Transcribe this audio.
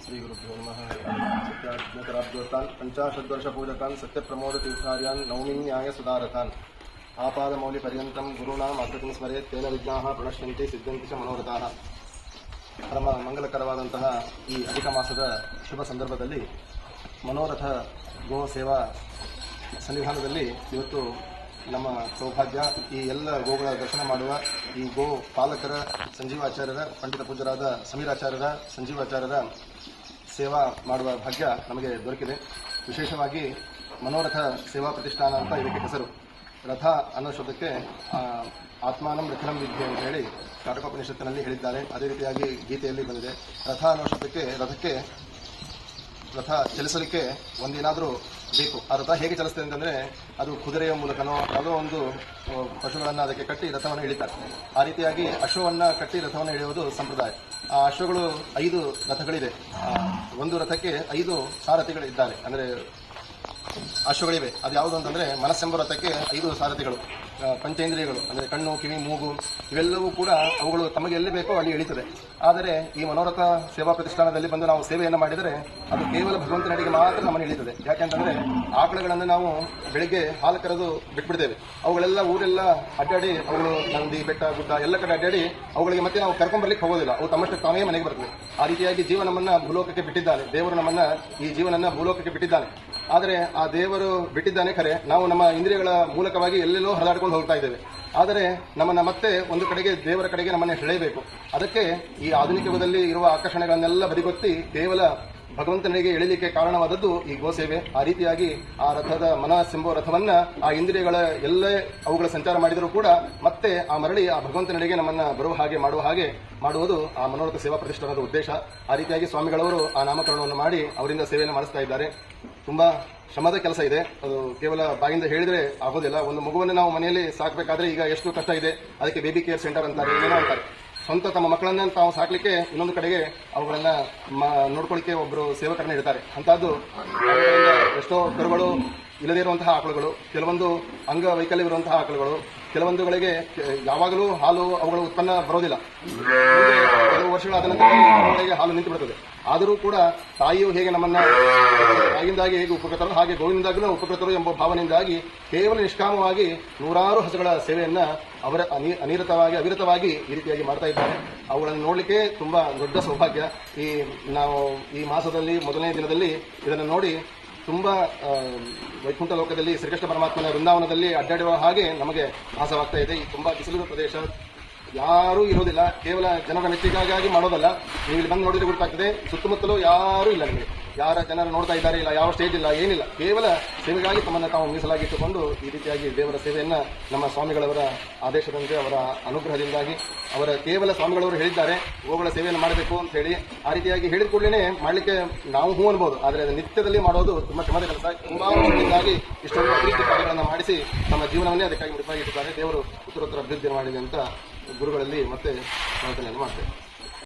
श्रीगुरुभ्यो नमः। सत्याज्ञकराब्दोत्तान् पञ्चाशद्वर्षपूजकान् सत्यप्रमोदतीर्थार्यान् नौमी न्यायसुधारतान् आपादमौलिपर्यन्तं गुरूणाम् आकृतिं स्मरेत् तेन विघ्नाः प्रणश्यन्ति सिद्ध्यन्ति च मनोरथाः. ಪರಮ ಮಂಗಲಕರವಾದಂತಹ ಈ ಅಧಿಕ ಮಾಸದ ಶುಭ ಸಂದರ್ಭದಲ್ಲಿ ಮನೋರಥ ಗೋ ಸೇವಾ ಸನ್ನಿಧಾನದಲ್ಲಿ ಇವತ್ತು ನಮ್ಮ ಸೌಭಾಗ್ಯ ಈ ಎಲ್ಲ ಗೋಗಳ ದರ್ಶನ ಮಾಡುವ ಈ ಗೋ ಪಾಲಕರ ಸಂಜೀವಾಚಾರ್ಯರ ಪಂಡಿತ ಪೂಜ್ಯರಾದ ಸಮೀರಾಚಾರ್ಯರ ಸಂಜೀವಾಚಾರ್ಯರ ಸೇವಾ ಮಾಡುವ ಭಾಗ್ಯ ನಮಗೆ ದೊರಕಿದೆ. ವಿಶೇಷವಾಗಿ ಮನೋರಥ ಸೇವಾ ಪ್ರತಿಷ್ಠಾನ ಅಂತ ಇದಕ್ಕೆ ಹೆಸರು. ರಥ ಅನ್ನೋ ಶಬ್ದಕ್ಕೆ ಆತ್ಮಾನಂ ರಥನಂ ವಿದ್ಯೆ ಅಂತ ಹೇಳಿ ಕಾಟಕೋಪನಿಷತ್ತಿನಲ್ಲಿ ಹೇಳಿದ್ದಾರೆ. ಅದೇ ರೀತಿಯಾಗಿ ಗೀತೆಯಲ್ಲಿ ಬಂದಿದೆ. ರಥ ಅನ್ನೋ ಶಬ್ದಕ್ಕೆ ರಥ ಚಲಿಸಲಿಕ್ಕೆ ಒಂದೇನಾದರೂ ಬೇಕು. ಆ ರಥ ಹೇಗೆ ಚಲಿಸ್ತದೆ ಅಂತಂದರೆ ಅದು ಕುದುರೆಯ ಮೂಲಕನೋ ಯಾವುದೋ ಒಂದು ಪಶುಗಳನ್ನು ಅದಕ್ಕೆ ಕಟ್ಟಿ ರಥವನ್ನು ಎಳಿತಾರೆ. ಆ ರೀತಿಯಾಗಿ ಅಶ್ವವನ್ನು ಕಟ್ಟಿ ರಥವನ್ನು ಎಳೆಯುವುದು ಸಂಪ್ರದಾಯ. ಆ ಅಶ್ವಗಳು 5 ರಥಗಳಿದೆ. ಒಂದು ರಥಕ್ಕೆ 5 ಸಾರಥಿಗಳಿದ್ದಾರೆ, ಅಂದರೆ ಅಶ್ವಗಳಿವೆ. ಅದು ಯಾವುದು ಅಂತಂದರೆ ಮನಸ್ಸೆಂಬ ರಥಕ್ಕೆ 5 ಸಾರಥಿಗಳು, ಪಂಚೇಂದ್ರಿಯಗಳು ಅಂದರೆ ಕಣ್ಣು, ಕಿವಿ, ಮೂಗು ಇವೆಲ್ಲವೂ ಕೂಡ ಅವುಗಳು ತಮಗೆ ಎಲ್ಲಿ ಬೇಕೋ ಅಲ್ಲಿ ಎಳೀತದೆ. ಆದರೆ ಈ ಮನೋರಥ ಸೇವಾ ಪ್ರತಿಷ್ಠಾನದಲ್ಲಿ ಬಂದು ನಾವು ಸೇವೆಯನ್ನು ಮಾಡಿದರೆ ಅದು ಕೇವಲ ಭಗವಂತನಡಿಗೆ ಮಾತ್ರ ನಮ್ಮನ್ನು ಎಳೀತದೆ. ಯಾಕೆಂತಂದರೆ ಆಕಳುಗಳನ್ನು ನಾವು ಬೆಳಿಗ್ಗೆ ಹಾಲು ಕರೆದು ಬಿಟ್ಬಿಡ್ತೇವೆ. ಅವುಗಳೆಲ್ಲ ಊರೆಲ್ಲ ಅಡ್ಡಾಡಿ ಅವುಗಳು ನಂದಿ ಬೆಟ್ಟ ಗುಡ್ಡ ಎಲ್ಲ ಕಡೆ ಅಡ್ಡಾಡಿ ಅವುಗಳಿಗೆ ಮತ್ತೆ ನಾವು ಕರ್ಕೊಂಡ್ಬರ್ಲಿಕ್ಕೆ ಹೋಗೋದಿಲ್ಲ. ಅವು ತಮ್ಮಷ್ಟು ತಾವೇ ಮನೆಗೆ ಬರ್ತವೆ. ಆ ರೀತಿಯಾಗಿ ಜೀವ ನಮ್ಮನ್ನು ಭೂಲೋಕಕ್ಕೆ ಬಿಟ್ಟಿದ್ದಾನೆ. ದೇವರು ನಮ್ಮನ್ನು ಈ ಜೀವನನ್ನು ಭೂಲೋಕಕ್ಕೆ ಬಿಟ್ಟಿದ್ದಾನೆ. ಆದರೆ ಆ ದೇವರು ಬಿಟ್ಟಿದ್ದಾನೆ ಖರೆ, ನಾವು ನಮ್ಮ ಇಂದ್ರಿಯಗಳ ಮೂಲಕವಾಗಿ ಎಲ್ಲೆಲ್ಲೋ ಹರಿದಾಡ್ಕೊಂಡು ಹೋಗ್ತಾ ಇದ್ದೇವೆ. ಆದರೆ ನಮ್ಮನ್ನು ಮತ್ತೆ ಒಂದು ಕಡೆಗೆ ದೇವರ ಕಡೆಗೆ ನಮ್ಮನ್ನು ಸೆಳೆಯಬೇಕು. ಅದಕ್ಕೆ ಈ ಆಧುನಿಕ ಯುಗದಲ್ಲಿ ಇರುವ ಆಕರ್ಷಣೆಗಳನ್ನೆಲ್ಲ ಬದಿಗೊತ್ತಿ ಕೇವಲ ಭಗವಂತನಿಗೆ ಎಳಿಲಿಕ್ಕೆ ಕಾರಣವಾದದ್ದು ಈ ಗೋಸೇವೆ. ಆ ರೀತಿಯಾಗಿ ಆ ರಥದ ಮನಸ್ಸೆಂಬ ರಥವನ್ನ ಆ ಇಂದ್ರಿಯಗಳ ಎಲ್ಲೇ ಅವುಗಳ ಸಂಚಾರ ಮಾಡಿದರೂ ಕೂಡ ಮತ್ತೆ ಆ ಮರಳಿ ಆ ಭಗವಂತನಿಗೆ ನಮ್ಮನ್ನ ಬರುವ ಹಾಗೆ ಮಾಡುವುದು ಆ ಮನೋರಥ ಸೇವಾ ಪ್ರತಿಷ್ಠಾನದ ಉದ್ದೇಶ. ಆ ರೀತಿಯಾಗಿ ಸ್ವಾಮಿಗಳವರು ಆ ನಾಮಕರಣವನ್ನು ಮಾಡಿ ಅವರಿಂದ ಸೇವೆಯನ್ನು ಮಾಡಿಸ್ತಾ ಇದ್ದಾರೆ. ತುಂಬಾ ಶ್ರಮದ ಕೆಲಸ ಇದೆ. ಅದು ಕೇವಲ ಬಾಯಿಂದ ಹೇಳಿದ್ರೆ ಆಗೋದಿಲ್ಲ. ಒಂದು ಮಗುವನ್ನು ನಾವು ಮನೆಯಲ್ಲಿ ಸಾಕಬೇಕಾದ್ರೆ ಈಗ ಎಷ್ಟು ಕಷ್ಟ ಇದೆ. ಅದಕ್ಕೆ ಬೇಬಿ ಕೇರ್ ಸೆಂಟರ್ ಅಂತಾರೆ, ಏನೇನೋ ಅಂತಾರೆ. ಸ್ವಂತ ತಮ್ಮ ಮಕ್ಕಳನ್ನ ತಾವು ಸಾಕ್ಲಿಕ್ಕೆ ಇನ್ನೊಂದು ಕಡೆಗೆ ಅವುಗಳನ್ನ ನೋಡ್ಕೊಳ್ಳಿಕ್ಕೆ ಒಬ್ಬರು ಸೇವಕರನ್ನ ಇರ್ತಾರೆ. ಅಂತಹದ್ದು ಎಷ್ಟೋ ಕರುಗಳು ಇಲ್ಲದೇ ಇರುವಂತಹ ಆಕಳುಗಳು, ಕೆಲವೊಂದು ಅಂಗವೈಕಲ್ಯವಿರುವಂತಹ ಆಕಳುಗಳು, ಕೆಲವೊಂದುಗಳಿಗೆ ಯಾವಾಗಲೂ ಹಾಲು ಅವುಗಳ ಉತ್ಪನ್ನ ಬರೋದಿಲ್ಲ. ಕೆಲವು ವರ್ಷಗಳಾದ ನಂತರ ಹಾಲು ನಿಂತು ಬಿಡುತ್ತದೆ. ಆದರೂ ಕೂಡ ತಾಯಿಯು ಹೇಗೆ ನಮ್ಮನ್ನ ತಾಯಿಯಿಂದಾಗಿ ಹೇಗೆ ಉಪಕೃತರು ಹಾಗೆ ಗೋವಿನಿಂದಾಗಲೂ ಉಪಕೃತರು ಎಂಬ ಭಾವನೆಯಿಂದಾಗಿ ಕೇವಲ ನಿಷ್ಕಾಮವಾಗಿ ನೂರಾರು ಹಸುಗಳ ಸೇವೆಯನ್ನ ಅವರ ಅವಿರತವಾಗಿ ಈ ರೀತಿಯಾಗಿ ಮಾಡ್ತಾ ಇದ್ದಾರೆ. ಅವುಗಳನ್ನು ನೋಡಲಿಕ್ಕೆ ತುಂಬಾ ದೊಡ್ಡ ಸೌಭಾಗ್ಯ. ನಾವು ಈ ಮಾಸದಲ್ಲಿ ಮೊದಲನೇ ದಿನದಲ್ಲಿ ಇದನ್ನು ನೋಡಿ ತುಂಬಾ ವೈಕುಂಠ ಲೋಕದಲ್ಲಿ ಶ್ರೀಕೃಷ್ಣ ಪರಮಾತ್ಮನ ವೃಂದಾವನದಲ್ಲಿ ಅಡ್ಡಾಡುವ ಹಾಗೆ ನಮಗೆ ಭಾಸವಾಗ್ತಾ ಇದೆ. ಈ ತುಂಬಾ ಬಿಸಿಲಿನ ಪ್ರದೇಶ, ಯಾರೂ ಇರೋದಿಲ್ಲ. ಕೇವಲ ಜನರ ಮೆಚ್ಚುಗೆಗಾಗಿ ಮಾಡೋದಲ್ಲ. ನೀವು ಇಲ್ಲಿ ಬಂದು ನೋಡಿದ್ರೆ ಗೊತ್ತಾಗ್ತದೆ, ಸುತ್ತಮುತ್ತಲೂ ಯಾರೂ ಇಲ್ಲ. ನಿಮಗೆ ಯಾರ ಜನರು ನೋಡ್ತಾ ಇದ್ದಾರೆ, ಇಲ್ಲ ಯಾವ ಸ್ಟೇಜ್ ಇಲ್ಲ, ಏನಿಲ್ಲ. ಕೇವಲ ಸೇವೆಗಾಗಿ ತಮ್ಮನ್ನು ತಾವು ಮೀಸಲಾಗಿಟ್ಟುಕೊಂಡು ಈ ರೀತಿಯಾಗಿ ದೇವರ ಸೇವೆಯನ್ನ ನಮ್ಮ ಸ್ವಾಮಿಗಳವರ ಆದೇಶದಂತೆ ಅವರ ಅನುಗ್ರಹದಿಂದಾಗಿ ಅವರ ಕೇವಲ ಸ್ವಾಮಿಗಳವರು ಹೇಳಿದ್ದಾರೆ ಗೋಗಳ ಸೇವೆಯನ್ನು ಮಾಡಬೇಕು ಅಂತ ಹೇಳಿ. ಆ ರೀತಿಯಾಗಿ ಹೇಳಿದ ಕೂಡಲೇ ಮಾಡಲಿಕ್ಕೆ ನಾವು ಹೂ ಅನ್ಬೋದು. ಆದರೆ ಅದು ನಿತ್ಯದಲ್ಲಿ ಮಾಡೋದು ತುಂಬಾ ಶ್ರಮದ ಕೆಲಸ. ತುಂಬಾ ವರ್ಷದಿಂದಾಗಿ ಇಷ್ಟೊಂದು ಅಭಿವೃದ್ಧಿ ಕಾರ್ಯಗಳನ್ನು ಮಾಡಿಸಿ ನಮ್ಮ ಜೀವನವನ್ನೇ ಅದಕ್ಕಾಗಿ ಮುಡಿಪಾಗಿಟ್ಟಿದ್ದಾರೆ. ದೇವರು ಉತ್ತರೋತ್ತರ ಅಭಿವೃದ್ಧಿ ಮಾಡಿದೆ ಅಂತ ಗುರುಗಳಲ್ಲಿ ಮತ್ತೆ ಪ್ರಾರ್ಥನೆಯನ್ನು ಮಾಡ್ತೇವೆ.